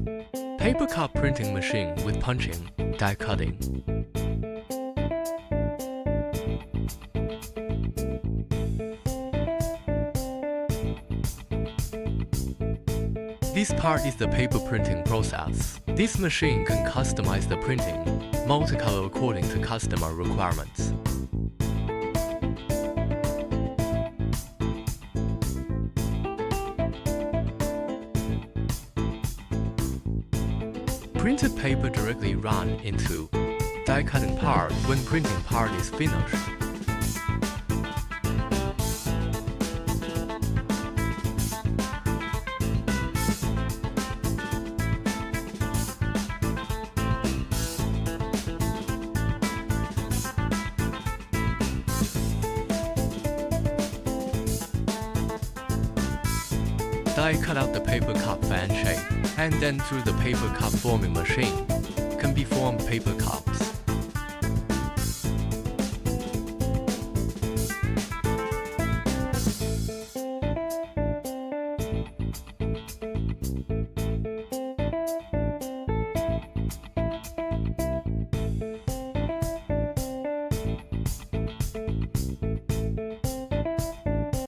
Paper cup printing machine with punching, die cutting. This part is the paper printing process. This machine can customize the printing, multicolor according to customer requirements. Printed paper directly run into die cutting part when printing part is finished. Die cut out the paper cup fan shape, and then through the paper cup forming machine can be formed paper cups.